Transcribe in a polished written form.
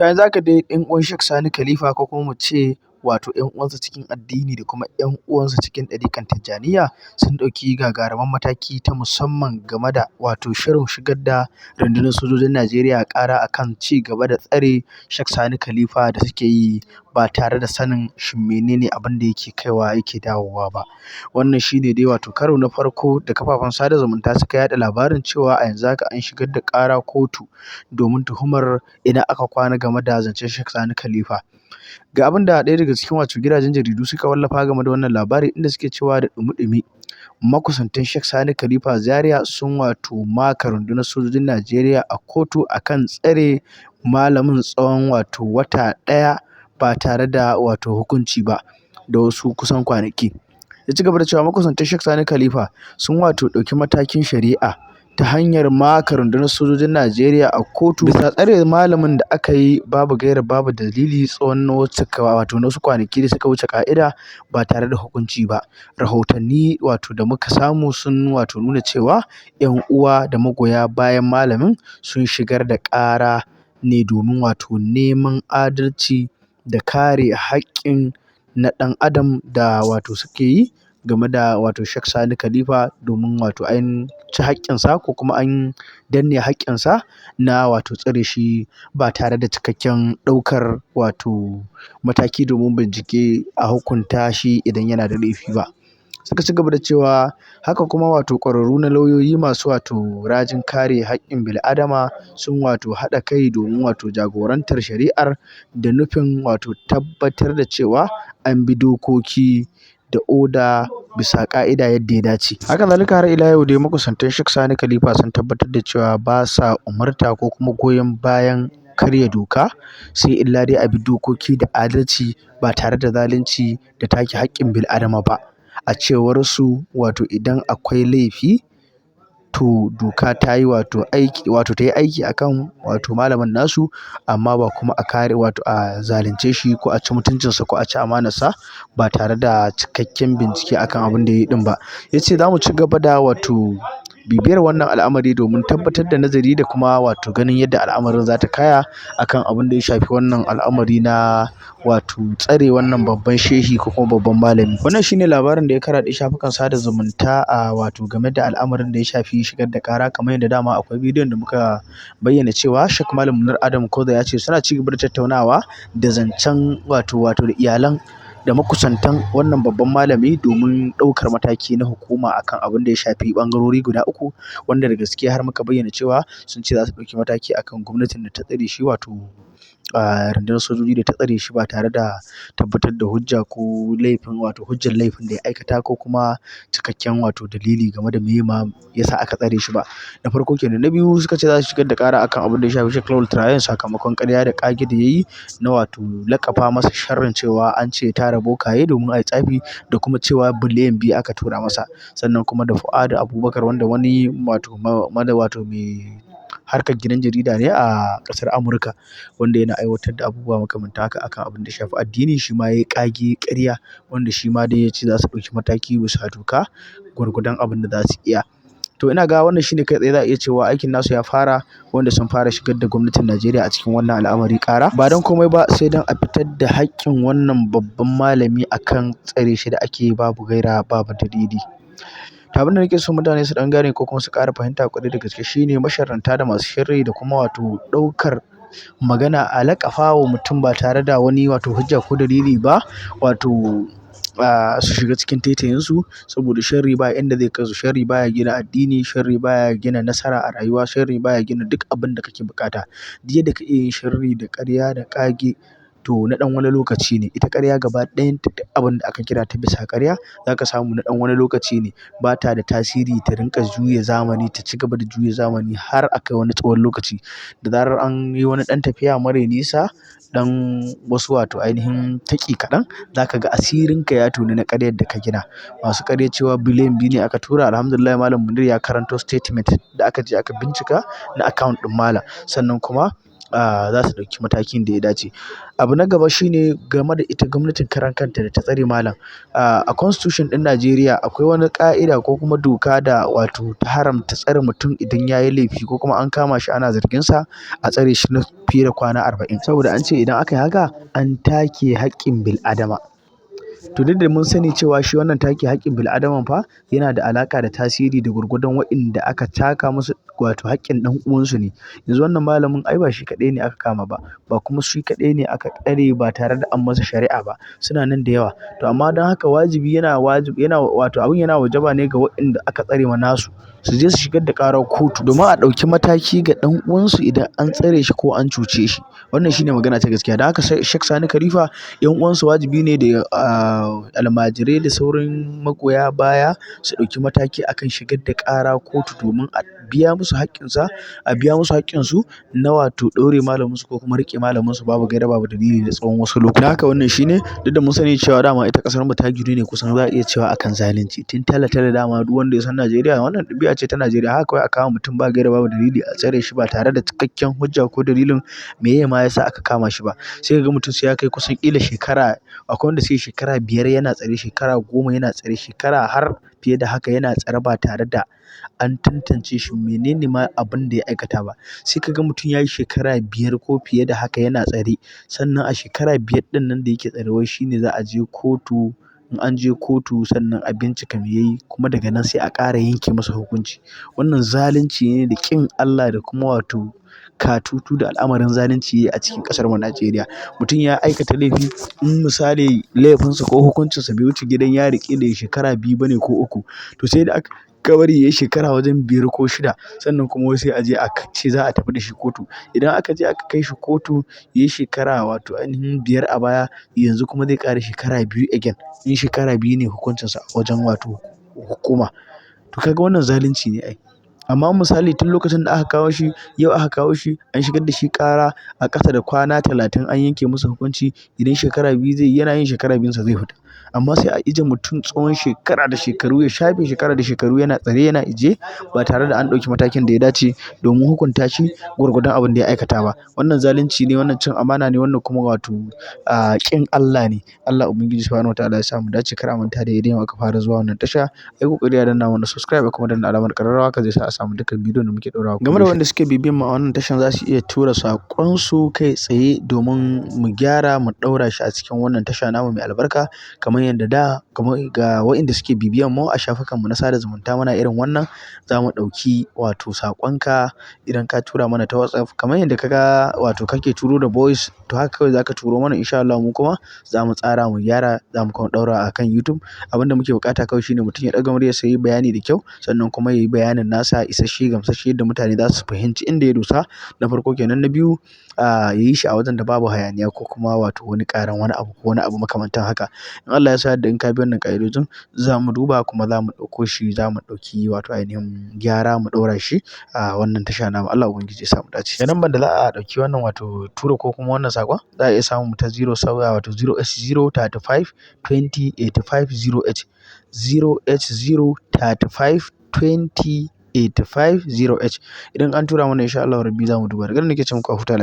Yanzu haka dai ‘yan uwan Sheikh Sani Khalifa ko kuma mu ce wato ‘yan uwansa cikin addini da kuma ‘yan uwansa cikin ɗariƙar Tijjaniya sun ɗauki gagarumin mataki ta musamman game da wato shirin shigar da rundunar sojojin Najeriya ƙara akan ci gaba da tsare Sheikh Sani Khalifa da suke yi ba tare da sanin shin menene abin da yake kaiwa yake dawowa ba. Wannan shi ne dai wato karo na farko da kafafen sada zumunta suka yaɗa labarin cewa a yanzu haka an shigar da ƙara kotu domin tuhumar ina aka kwana game da zancen Sheikh Sani Khalifa. Ga abin da ɗaya daga cikin wato gidajen jaridu suka wallafa game da wannan labari, inda suke cewa da ɗumi-ɗumi makusantan Sheikh Sani Khalifa Zaria sun wato maka rundunar sojojin Najeriya a kotu akan tsare malamin tsawon wato wata ɗaya ba tare da wato hukunci ba da wasu kusan kwanaki. Ya ci gaba da cewa makusantan Sheikh Sani Khalifa sun wato ɗauki matakin shari'a ta hanyar maka rundunar sojojin Najeriya a kotu bisa tsare malamin da aka yi babu gaira babu dalili tsawon wasu kwanaki da suka wuce ƙa'ida ba tare da hukunci ba. Rahotanni wato da muka samu sun wato nuna cewa 'yan uwa da magoya bayan malamin sun shigar da ƙara ne domin wato neman adalci da kare haƙƙin na ɗan adam da wato suke yi game da wato Sheikh Sani Khalifa, domin wato an ci haƙƙinsa ko kuma an danne haƙƙinsa na wato tsare shi ba tare da cikakken ɗaukar wato mataki domin bincike a hukunta shi idan yana da laifi ba. Suka ci gaba da cewa haka kuma wato ƙwararru na lauyoyi masu wato rajin kare haƙƙin bil'adama sun wato haɗa kai domin wato jagorantar shari'ar da nufin wato tabbatar da cewa an bi dokoki da oda bisa ƙa'ida yadda ya dace. Haka zalika har ila yau dai makusantan Sheikh Sani Khalifa sun tabbatar da cewa ba sa umarta ko kuma goyon bayan karya doka, sai illa dai a bi dokoki da adalci ba tare da zalunci da take haƙƙin bil'adama ba. A cewar su wato idan akwai laifi to doka ta yi wato aiki akan wato malamin nasu, amma ba kuma a kare wato a zalunce shi ko a ci mutuncinsa ko a ci amanarsa ba tare da cikakken bincike akan abin da ya yi ɗin ba. Ya ce za mu ci gaba da wato bibiyar wannan al'amari domin tabbatar da nazari da kuma wato ganin yadda al'amarin za ta kaya akan abin da ya shafi wannan al'amari na wato tsare wannan babban shehi ko kuma babban malami. Wannan shine labarin da ya karaɗe shafukan sada zumunta a wato game da al'amarin da ya shafi shigar da ƙara, kamar yadda dama akwai bidiyon da muka bayyana cewa Sheikh Malam Munir Adam Koza ya ce suna ci gaba da tattaunawa da zancen wato da iyalan da makusantan wannan babban malami domin ɗaukar mataki na hukuma akan abin da ya shafi ɓangarori guda uku, wanda da gaske har muka bayyana cewa sun ce za su ɗauki mataki akan gwamnatin da ta tsare shi, wato rundunar sojoji da ta tsare shi ba tare da tabbatar da hujja ko hujjar laifin da ya aikata ko kuma cikakken wato dalili game da meye ma yasa aka tsare shi ba. Na farko kenan. Na biyu suka ce za su shigar da ƙara akan abin da ya shafi Sheikh Lawal Tirayen sakamakon ƙarya da ƙage da ya yi na wato laƙaba masa sharrin cewa an ce ya tara bokaye domin a yi tsafi, da kuma cewa biliyan 2 aka tura masa. Sannan kuma da Fu'adu Abubakar, wanda wani wato mai harkar gidan jarida ne a ƙasar Amurka, wanda yana aiwatar da abubuwa makamantan haka akan abin da ya shafi addini, shi ma ya yi ƙage ƙarya, wanda shi ma dai ya ce za su ɗauki mataki bisa doka gwargwadon abin da za su iya. To ina ga wannan shine kai tsaye za a iya cewa aikin nasu ya fara, wanda sun fara shigar da gwamnatin Najeriya a cikin wannan al'amari ƙara, ba don komai ba sai don a fitar da haƙƙin wannan babban malami akan tsare shi da ake babu gaira babu dalili. To abin da nake so mutane su ɗan gane ko kuma su ƙara fahimta ƙwarai da gaske shine masharranta da masu sharri da kuma wato ɗaukar magana a laƙafa wa mutum ba tare da wani wato hujja ko dalili ba, wato su shiga cikin taitayinsu, saboda sharri ba inda zai kai su. Sharri baya gina addini, sharri baya gina nasara a rayuwa, sharri baya gina duk abin da kake buƙata. Duk yadda ka iya yin sharri da ƙarya da ƙage to na ɗan wani lokaci ne. Ita ƙarya gaba ɗayanta duk abin da aka gina ta bisa ƙarya za ka samu na ɗan wani lokaci ne, ba ta da tasiri ta rinƙa juya zamani, ta ci gaba da juya zamani har a kai wani tsawon lokaci. Da zarar an yi wani ɗan tafiya mara nisa, ɗan wasu wato ainihin taƙi kaɗan, za ka ga asirinka ya tonu na ƙaryar da ka gina. Masu ƙaryar cewa biliyan 2 ne aka tura, alhamdulillah Malam Munir ya karanto statement da aka je aka bincika na account ɗin malam. Sannan kuma za su ɗauki matakin da ya dace. Abu na gaba shine game da ita gwamnatin karan kanta da ta tsare malam. A constitution ɗin Najeriya akwai wani ƙa'ida ko kuma doka da wato ta haramta tsare mutum idan ya yi laifi ko kuma an kama shi ana zargin sa a tsare shi na fiye da kwana 40. Saboda an ce idan aka yi haka an take haƙƙin bil'adama. To duk da mun sani cewa shi wannan take haƙƙin bil'adaman fa yana da alaƙa da tasiri da gwargwadon waɗanda aka taka musu wato haƙƙin ɗan uwansu ne. Yanzu wannan malamin ai ba shi kaɗai ne aka kama ba, ba kuma shi kaɗai ne aka tsare ba tare da an masa shari'a ba. Suna nan da yawa. To amma don haka yana wato abin yana wajaba ne ga waɗanda aka tsare ma nasu su je su shigar da ƙarar kotu domin a ɗauki mataki ga ɗan uwansu idan an tsare shi ko an cuce shi. Wannan shine magana ta gaskiya. Don haka Sheikh Sani Khalifa 'yan uwansu wajibi ne da almajirai da sauran magoya baya su ɗauki mataki akan shigar da ƙara kotu domin a biya musu haƙƙinsu na wato ɗaure malaminsu ko kuma riƙe malaminsu babu gaira babu dalili da tsawon wasu lokuta. Haka wannan shine duk da mun sani cewa dama ita ƙasar mu ta ginu ne kusan za a iya cewa akan zalunci. Tun tale-tale dama duk wanda ya san Najeriya wannan ɗabi'a ce ta Najeriya. Haka kawai a kama mutum ba gaira babu dalili a tsare shi ba tare da cikakken hujja ko dalilin meye ma yasa aka kama shi ba. Sai ka ga mutum sai ya kai kusan ƙila akwai wanda sai shekara 5 yana tsare, shekara 10 yana tsare, shekara har fiye da haka yana tsare ba tare da an tantance shi menene ma abin da ya aikata ba. Sai ka ga mutum ya yi shekara 5 ko fiye da haka yana tsare. Sannan a shekara 5 ɗin nan da yake tsare wai shine za a je kotu. In an je kotu sannan a bincika me yayi kuma daga nan sai a ƙara yanke masa hukunci. Wannan zalunci ne da ƙin Allah da kuma wato katutu da al'amarin zalunci a cikin ƙasar mu Najeriya. Mutum ya aikata laifi in misali laifinsa ko hukuncinsa bai wuce gidan yari ƙila yayi shekara 2 bane ko 3. To sai da aka bari yayi shekara wajen 5 ko 6 sannan kuma wai sai a je a ce za a tafi da shi kotu. Idan aka je aka kai shi kotu yayi shekara wato ainihin 5 a baya yanzu kuma zai ƙara shekara 2 again. In shekara 2 ne hukuncinsa a wajen wato hukuma. To kaga wannan zalunci ne ai. Amma misali tun lokacin da aka kawo shi, yau aka kawo shi an shigar da shi ƙara a ƙasa da kwana 30 an yanke masa hukunci. Idan shekara 2 zai yi yana yin shekara 2 zai fita. Amma sai a ije mutum tsawon shekara da shekaru ya shafe shekara da shekaru yana tsare yana ajiye ba tare da an ɗauki matakin da ya dace domin hukunta shi gwargwadon abin da ya aikata ba. Wannan zalunci ne, wannan cin amana ne, wannan kuma wato ƙin Allah ne. Allah Ubangiji Subhanahu wa ta'ala ya sa mu dace. Kar a manta da idan aka fara zuwa wannan tasha ai ƙoƙari a danna mana subscribe kuma danna alamar ƙararrawa haka zai sa a samu dukkan bidiyon da muke ɗaurawa. Game da wanda suke bibiyan mu a wannan tashan za su iya tura saƙonsu kai tsaye domin mu gyara mu ɗaura shi a cikin wannan tasha namu mai albarka kamar yadda ga waɗanda suke bibiyan mu a shafukan mu na sada zumunta muna irin wannan. Za mu ɗauki wato saƙonka idan ka tura mana ta WhatsApp kamar yadda ka ga wato kake turo da voice to haka kawai za ka turo mana in sha Allah mu kuma za mu tsara mu gyara za mu kuma ɗaura a kan YouTube. Abin da muke buƙata kawai shine mutum ya ɗaga muryarsa yayi bayani da kyau sannan kuma yayi bayanin nasa isasshe gamsasshe yadda mutane za su fahimci inda ya dosa. Na farko kenan. Na biyu yayi shi a wajen da babu hayaniya ko kuma wato wani ƙaran wani abu ko wani abu makamantan haka. In Allah ya sa yadda in ka bi wannan ƙa'idojin za mu duba kuma za mu ɗauko shi za mu ɗauki wato ainihin gyara mu ɗaura shi a wannan tasha namu. Allah Ubangiji ya sa mu dace. Da lambar da za a ɗauki wannan wato tura ko kuma wannan saƙon za a iya samun mu ta 08035 20 85 0h 08035 20 85 0h. Idan an tura mana in sha Allahu Rabbi za mu duba. Daga nan nake ce muku a huta lafiya.